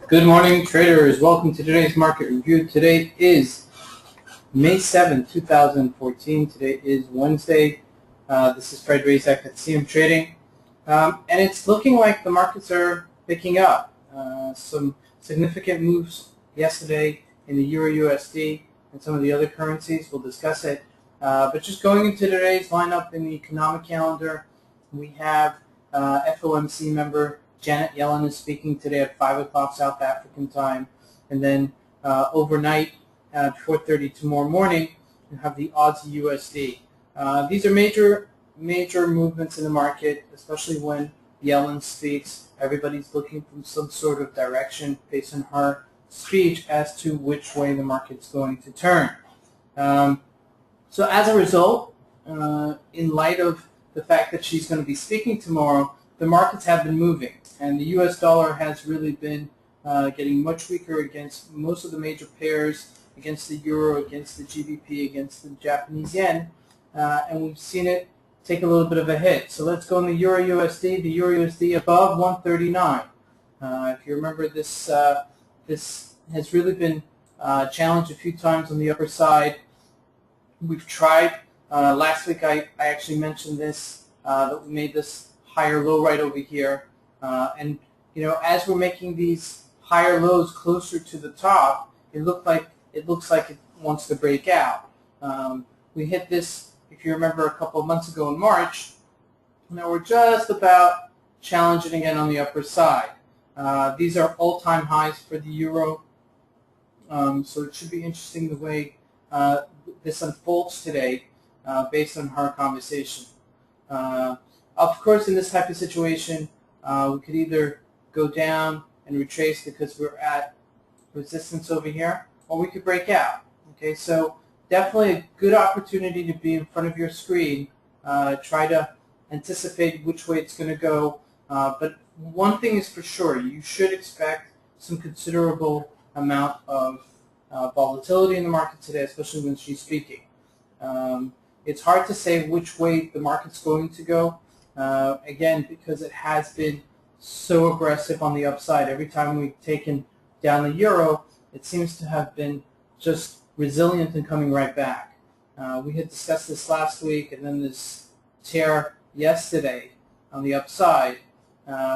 Good morning, traders. Welcome to today's market review. Today is May 7th, 2014. Today is Wednesday. This is Razak at CMTrading. And it's looking like the markets are picking up. Some significant moves yesterday in the Euro USD and some of the other currencies. We'll discuss it. But just going into today's lineup in the economic calendar, we have FOMC member Janet Yellen is speaking today at 5 o'clock South African time, and then overnight at 4:30 tomorrow morning, you have the Aussie USD. These are major movements in the market, especially when Yellen speaks. Everybody's looking for some sort of direction based on her speech as to which way the market's going to turn. So as a result, in light of the fact that she's going to be speaking tomorrow, the markets have been moving, and the U.S. dollar has really been getting much weaker against most of the major pairs, against the euro, against the GBP, against the Japanese yen, and we've seen it take a little bit of a hit. So let's go on the Euro USD. The Euro USD above 139. If you remember, this has really been challenged a few times on the upper side. We've tried. Last week I actually mentioned this, that we made this higher low right over here, and as we're making these higher lows closer to the top, it looks like it wants to break out. We hit this, if you remember, a couple of months ago in March. Now we're just about challenging again on the upper side. These are all-time highs for the euro, so it should be interesting the way this unfolds today, based on our conversation. Of course, in this type of situation, we could either go down and retrace because we're at resistance over here, or we could break out. Okay, so definitely a good opportunity to be in front of your screen, try to anticipate which way it's going to go. But one thing is for sure, you should expect some considerable amount of volatility in the market today, especially when she's speaking. It's hard to say which way the market's going to go. Again, because it has been so aggressive on the upside. Every time we've taken down the euro, it seems to have been just resilient and coming right back. We had discussed this last week, and then this tear yesterday on the upside,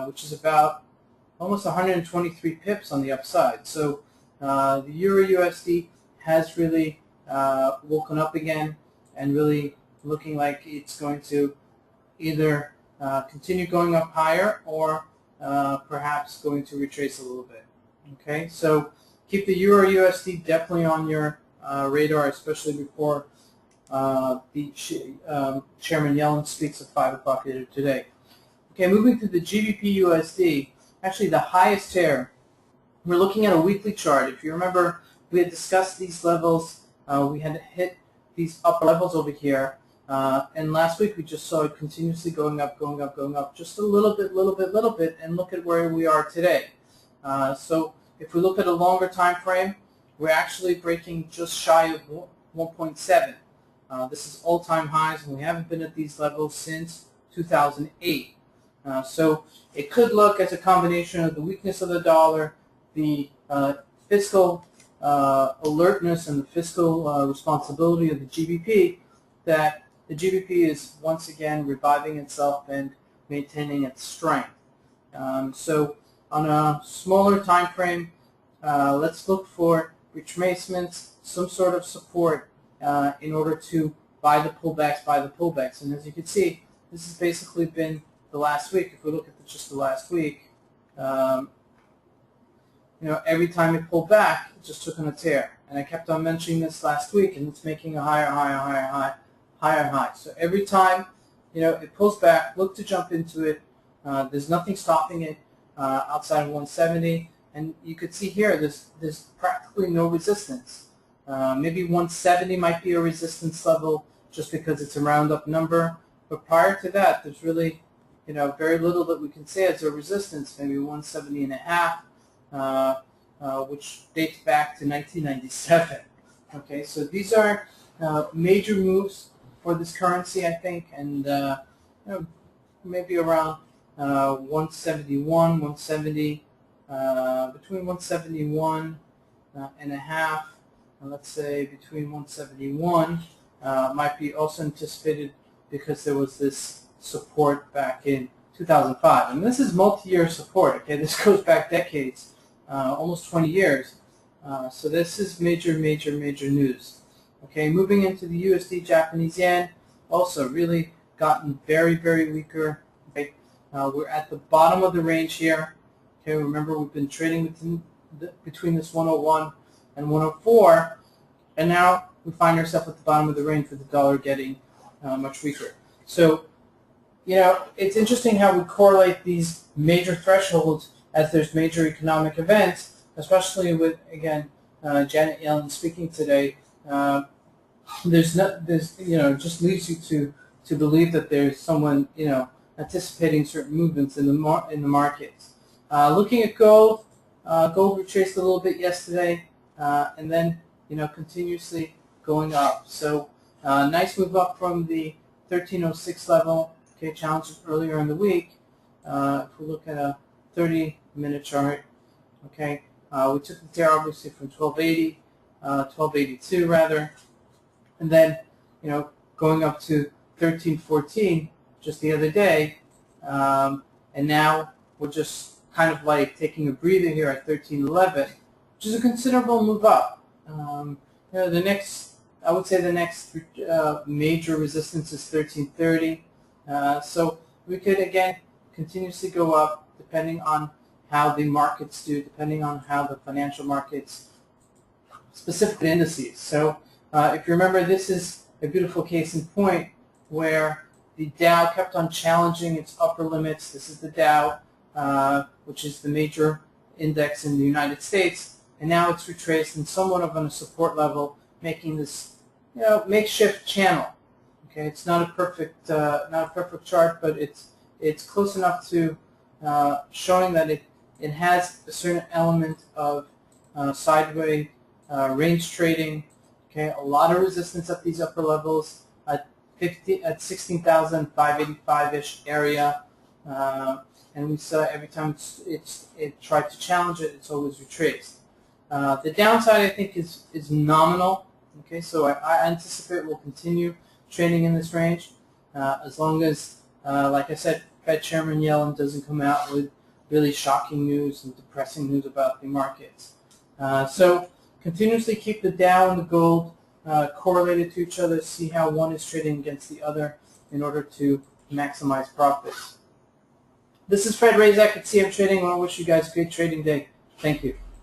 which is about almost 123 pips on the upside. So the Euro USD has really woken up again and really looking like it's going to either continue going up higher or perhaps going to retrace a little bit. Okay, so keep the Euro USD definitely on your radar, especially before Chairman Yellen speaks at 5 o'clock later today. Okay, moving to the GBP USD, actually the highest tear. We're looking at a weekly chart. If you remember, we had discussed these levels. We had hit these upper levels over here. And last week we just saw it continuously going up, just a little bit, and look at where we are today. So if we look at a longer time frame, we're actually breaking just shy of 1.7. This is all-time highs, and we haven't been at these levels since 2008. So it could look as a combination of the weakness of the dollar, the fiscal alertness, and the fiscal responsibility of the GBP, that the GBP is once again reviving itself and maintaining its strength. So on a smaller time frame, let's look for retracements, some sort of support in order to buy the pullbacks. And as you can see, this has basically been the last week. If we look at just the last week, every time it pulled back, it just took on a tear. And I kept on mentioning this last week, and it's making a higher high. So every time, it pulls back, look to jump into it. There's nothing stopping it outside of 170, and you could see here there's practically no resistance. Maybe 170 might be a resistance level just because it's a round-up number, but prior to that, there's really, very little that we can say as a resistance. Maybe 170 and a half, which dates back to 1997. Okay, so these are major moves for this currency, I think, and maybe around 171, 170 between 171 and a half, and let's say between 171 might be also anticipated because there was this support back in 2005. And this is multi-year support, okay? This goes back decades, almost 20 years. So this is major news. Okay, moving into the USD Japanese yen, also really gotten very weaker. Okay, we're at the bottom of the range here. Okay, remember we've been trading between this 101 and 104, and now we find ourselves at the bottom of the range with the dollar getting much weaker. So, you know, it's interesting how we correlate these major thresholds as there's major economic events, especially with, again, Janet Yellen speaking today. There's just leads you to believe that there's someone, anticipating certain movements in the markets. Looking at gold, gold retraced a little bit yesterday, and then, continuously going up. So, nice move up from the 1306 level. Okay, challenged earlier in the week. If we look at a 30-minute chart, okay, we took the tear obviously from 1280, 1282 rather, and then going up to 1314 just the other day, and now we're just kind of like taking a breather here at 1311, which is a considerable move up. The next major resistance is 1330. So we could, again, continuously go up depending on how the markets do, depending on how the financial markets, specific indices. So if you remember, this is a beautiful case in point where the Dow kept on challenging its upper limits. This is the Dow, which is the major index in the United States, and now it's retraced in somewhat of on a support level, making this makeshift channel. Okay, it's not a perfect chart, but it's close enough to showing that it has a certain element of sideways range trading. Okay, a lot of resistance at these upper levels at 16,585-ish area, and we saw every time it tried to challenge it, it's always retraced. The downside, I think, is nominal. Okay, so I anticipate we'll continue trading in this range as long as, like I said, Fed Chairman Yellen doesn't come out with really shocking news and depressing news about the markets. So continuously keep the Dow and the gold correlated to each other, see how one is trading against the other in order to maximize profits. This is Razak at CMTrading. I want to wish you guys a great trading day. Thank you.